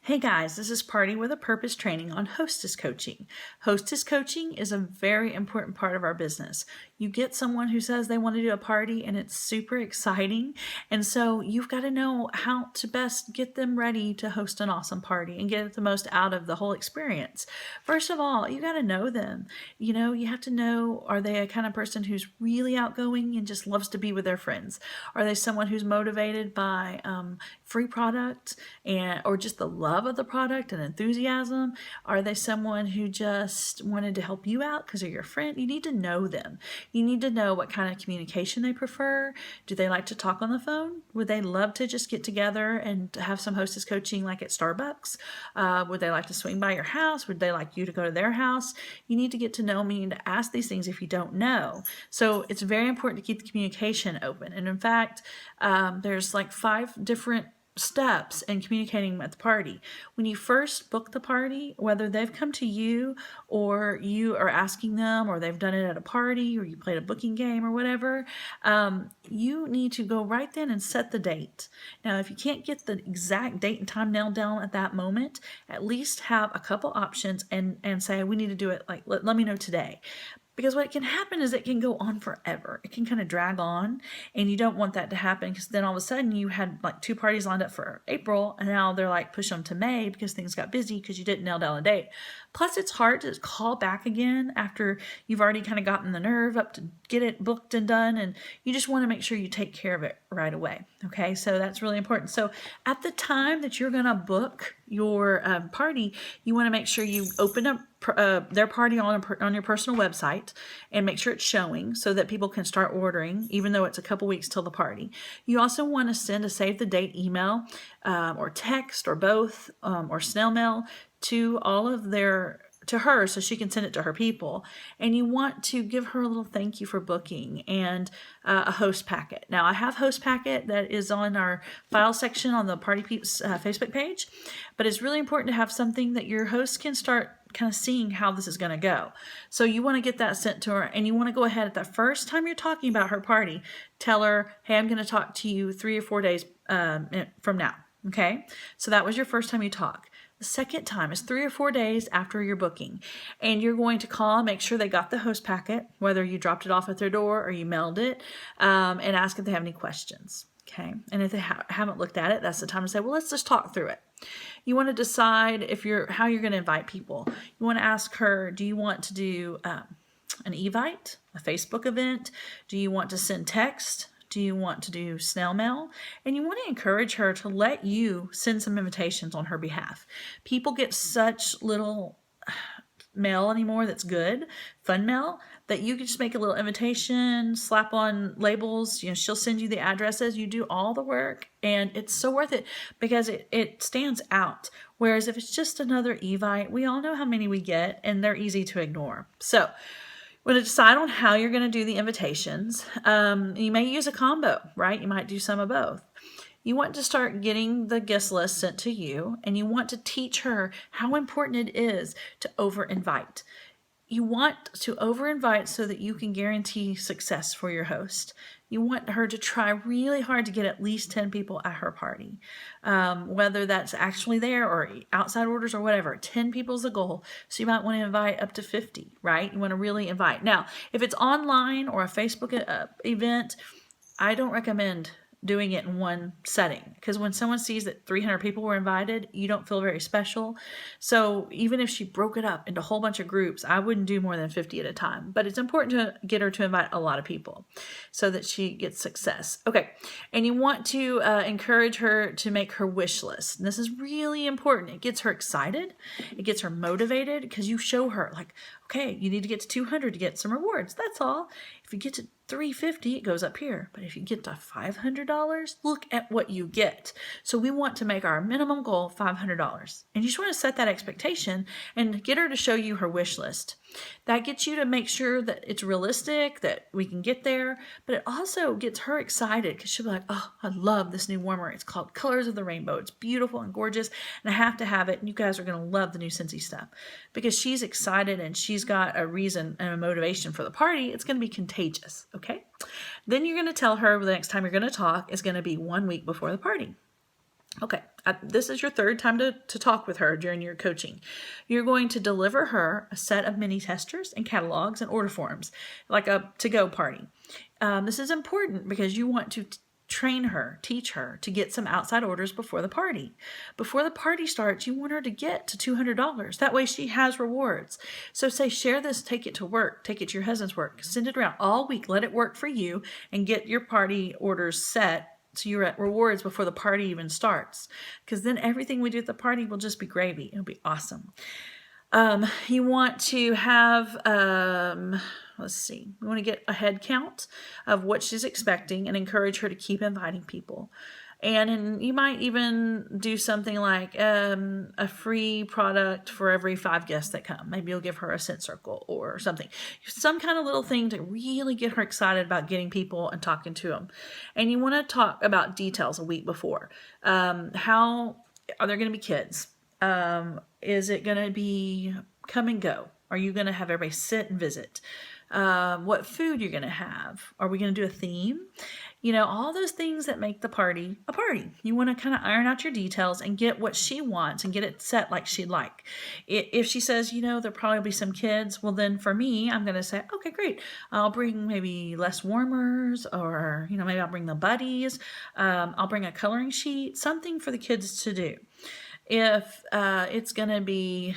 Hey guys, this is Party with a Purpose training on hostess coaching. Hostess coaching is a very important part of our business. You get someone who says they want to do a party and it's super exciting. And so you've got to know how to best get them ready to host an awesome party and get the most out of the whole experience. First of all, you got to know them. You have to know, are they a kind of person who's really outgoing and just loves to be with their friends? Are they someone who's motivated by free product or just the love of the product and enthusiasm? Are they someone who just wanted to help you out because they're your friend? You need to know them. You need to know what kind of communication they prefer. Do they like to talk on the phone? Would they love to just get together and have some hostess coaching like at Starbucks? Would they like to swing by your house? Would they like you to go to their house? You need to get to know them. You need to ask these things if you don't know. So it's very important to keep the communication open. And in fact, there's like 5 different steps in communicating at the party. When you first book the party, whether they've come to you or you are asking them or they've done it at a party or you played a booking game or whatever, you need to go right then and set the date. Now, if you can't get the exact date and time nailed down at that moment, at least have a couple options and say, we need to do it, like, let me know today. Because what can happen is it can go on forever. It can kind of drag on, and you don't want that to happen, because then all of a sudden you had like 2 parties lined up for April, and now they're like push them to May because things got busy because you didn't nail down a date. Plus, it's hard to call back again after you've already kind of gotten the nerve up to get it booked and done, and you just want to make sure you take care of it right away. Okay, so that's really important. So at the time that you're going to book your party, you want to make sure you open up their party on your personal website and make sure it's showing so that people can start ordering, even though it's a couple weeks till the party. You also want to send a save the date email or text or both or snail mail to her so she can send it to her people. And you want to give her a little thank you for booking and a host packet. Now, I have host packet that is on our file section on the Party Peeps Facebook page, but it's really important to have something that your host can start kind of seeing how this is going to go. So you want to get that sent to her, and you want to go ahead at the first time you're talking about her party, tell her, hey, I'm going to talk to you 3 or 4 days from now. Okay, so that was your first time you talk. The second time is 3 or 4 days after your booking, and you're going to call and make sure they got the host packet, whether you dropped it off at their door or you mailed it, and ask if they have any questions. Okay, and if they haven't looked at it, that's the time to say, well, let's just talk through it. You want to decide how you're going to invite people. You want to ask her, do you want to do an Evite, a Facebook event? Do you want to send text? Do you want to do snail mail? And you want to encourage her to let you send some invitations on her behalf. People get such little mail anymore that's good, fun mail, that you can just make a little invitation, slap on labels, she'll send you the addresses, you do all the work, and it's so worth it because it stands out. Whereas if it's just another Evite, we all know how many we get, and they're easy to ignore. So when to decide on how you're going to do the invitations, you may use a combo, right? You might do some of both. You want to start getting the guest list sent to you, and you want to teach her how important it is to over-invite. You want to over-invite so that you can guarantee success for your host. You want her to try really hard to get at least 10 people at her party, whether that's actually there or outside orders or whatever. 10 people is the goal. So you might want to invite up to 50, right? You want to really invite. Now, if it's online or a Facebook event, I don't recommend doing it in one setting, because when someone sees that 300 people were invited, you don't feel very special. So even if she broke it up into a whole bunch of groups, I wouldn't do more than 50 at a time. But it's important to get her to invite a lot of people so that she gets success. Okay, and you want to encourage her to make her wish list. And this is really important. It gets her excited. It gets her motivated, because you show her, like, okay, you need to get to 200 to get some rewards. That's all. If you get to 350, it goes up here. But if you get to $500, look at what you get. So we want to make our minimum goal $500. And you just want to set that expectation and get her to show you her wish list. That gets you to make sure that it's realistic, that we can get there, but it also gets her excited, because she'll be like, oh, I love this new warmer. It's called Colors of the Rainbow. It's beautiful and gorgeous, and I have to have it, and you guys are going to love the new Scentsy stuff, because she's excited and she's got a reason and a motivation for the party. It's going to be contagious, okay? Then you're going to tell her the next time you're going to talk is going to be 1 week before the party. Okay, this is your third time to talk with her during your coaching. You're going to deliver her a set of mini testers and catalogs and order forms, like a to-go party. This is important because you want to train her, teach her to get some outside orders before the party. Before the party starts, you want her to get to $200. That way she has rewards. So say, share this, take it to work, take it to your husband's work, send it around all week, let it work for you, and get your party orders set so you're at rewards before the party even starts. Because then everything we do at the party will just be gravy. It'll be awesome. You want to have, let's see, you want to get a head count of what she's expecting and encourage her to keep inviting people. And you might even do something like a free product for every 5 guests that come. Maybe you'll give her a scent circle or something. Some kind of little thing to really get her excited about getting people and talking to them. And you want to talk about details a week before. How are there going to be kids? Is it going to be come and go? Are you going to have everybody sit and visit? What food you're going to have? Are we going to do a theme? All those things that make the party a party. You want to kind of iron out your details and get what she wants and get it set like she'd like. If she says, there'll probably be some kids, well, then for me, I'm going to say, okay, great. I'll bring maybe less warmers, or, maybe I'll bring the buddies. I'll bring a coloring sheet, something for the kids to do. If it's going to be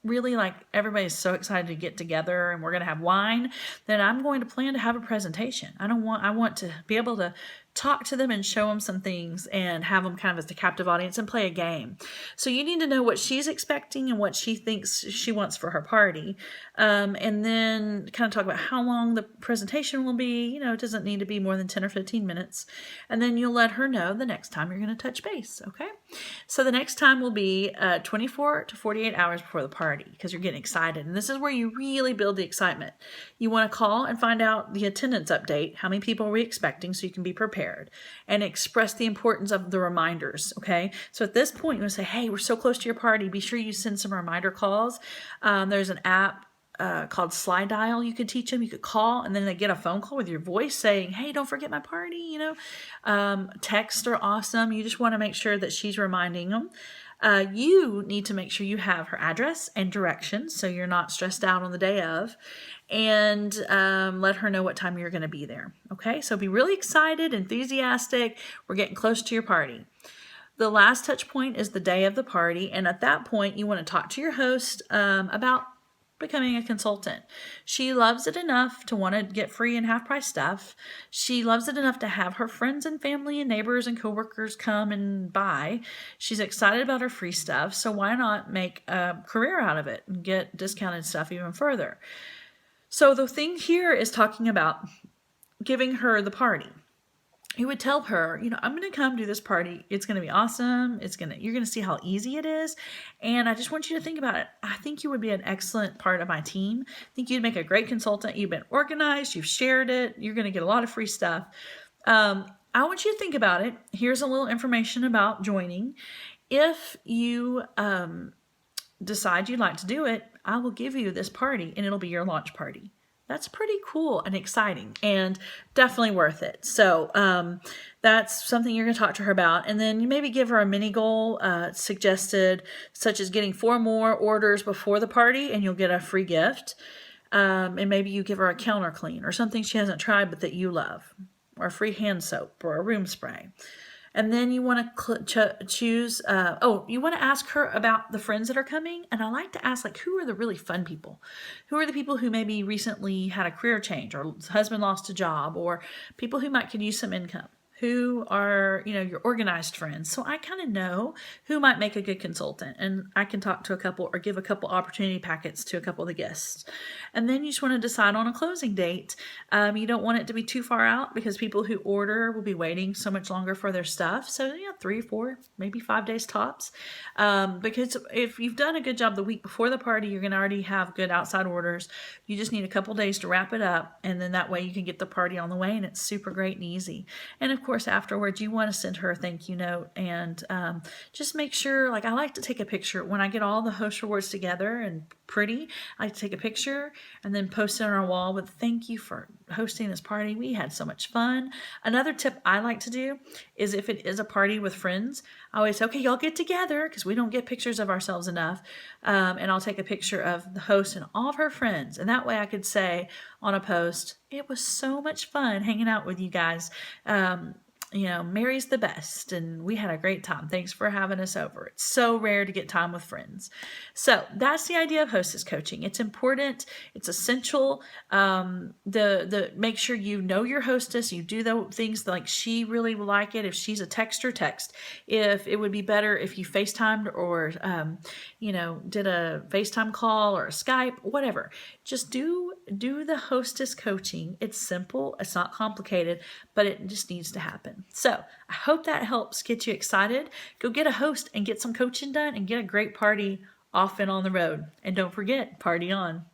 really like everybody's so excited to get together and we're going to have wine, then I'm going to plan to have a presentation. I want to be able to talk to them and show them some things and have them kind of as the captive audience and play a game. So you need to know what she's expecting and what she thinks she wants for her party. And then kind of talk about how long the presentation will be. It doesn't need to be more than 10 or 15 minutes. And then you'll let her know the next time you're going to touch base. Okay. So the next time will be 24 to 48 hours before the party, because you're getting excited. And this is where you really build the excitement. You want to call and find out the attendance update. How many people are we expecting, so you can be prepared, and express the importance of the reminders. Okay. So at this point, you want to say, hey, we're so close to your party. Be sure you send some reminder calls. There's an app called Slide Dial. You could teach them. You could call, and then they get a phone call with your voice saying, hey, don't forget my party. Texts are awesome. You just want to make sure that she's reminding them. You need to make sure you have her address and directions so you're not stressed out on the day of, and let her know what time you're going to be there. Okay, so be really excited, enthusiastic. We're getting close to your party. The last touch point is the day of the party, and at that point, you want to talk to your host about becoming a consultant. She loves it enough to want to get free and half price stuff. She loves it enough to have her friends and family and neighbors and coworkers come and buy. She's excited about her free stuff, so why not make a career out of it and get discounted stuff even further? So the thing here is talking about giving her the party. You would tell her, I'm going to come do this party. It's going to be awesome. You're going to see how easy it is. And I just want you to think about it. I think you would be an excellent part of my team. I think you'd make a great consultant. You've been organized. You've shared it. You're going to get a lot of free stuff. I want you to think about it. Here's a little information about joining. If you decide you'd like to do it, I will give you this party and it'll be your launch party. That's pretty cool and exciting and definitely worth it. So that's something you're going to talk to her about. And then you maybe give her a mini goal suggested, such as getting 4 more orders before the party and you'll get a free gift. And maybe you give her a counter clean or something she hasn't tried but that you love, or a free hand soap or a room spray. And then you want to choose, you want to ask her about the friends that are coming. And I like to ask, who are the really fun people? Who are the people who maybe recently had a career change, or husband lost a job, or people who could use some income? Who are, your organized friends? So I kind of know who might make a good consultant, and I can talk to a couple or give a couple opportunity packets to a couple of the guests. And then you just want to decide on a closing date. You don't want it to be too far out, because people who order will be waiting so much longer for their stuff. So 3, 4, maybe 5 days tops. Because if you've done a good job the week before the party, you're going to already have good outside orders. You just need a couple days to wrap it up, and then that way you can get the party on the way, and it's super great and easy. And of course, course, afterwards, you want to send her a thank you note, and just make sure, like, I like to take a picture when I get all the host rewards together and pretty. I like to take a picture and then post it on our wall with thank you for hosting this party. We had so much fun. Another tip I like to do is if it is a party with friends, I always say, okay, y'all get together, because we don't get pictures of ourselves enough. And I'll take a picture of the host and all of her friends. And that way I could say on a post, it was so much fun hanging out with you guys. Mary's the best, and we had a great time. Thanks for having us over. It's so rare to get time with friends. So that's the idea of hostess coaching. It's important. It's essential. The make sure you know your hostess. You do the things like she really will like it. If she's a texter, text. If it would be better if you FaceTimed or did a FaceTime call or a Skype, whatever. Just do the hostess coaching. It's simple. It's not complicated, but it just needs to happen. So I hope that helps get you excited. Go get a host and get some coaching done and get a great party off and on the road. And don't forget, party on.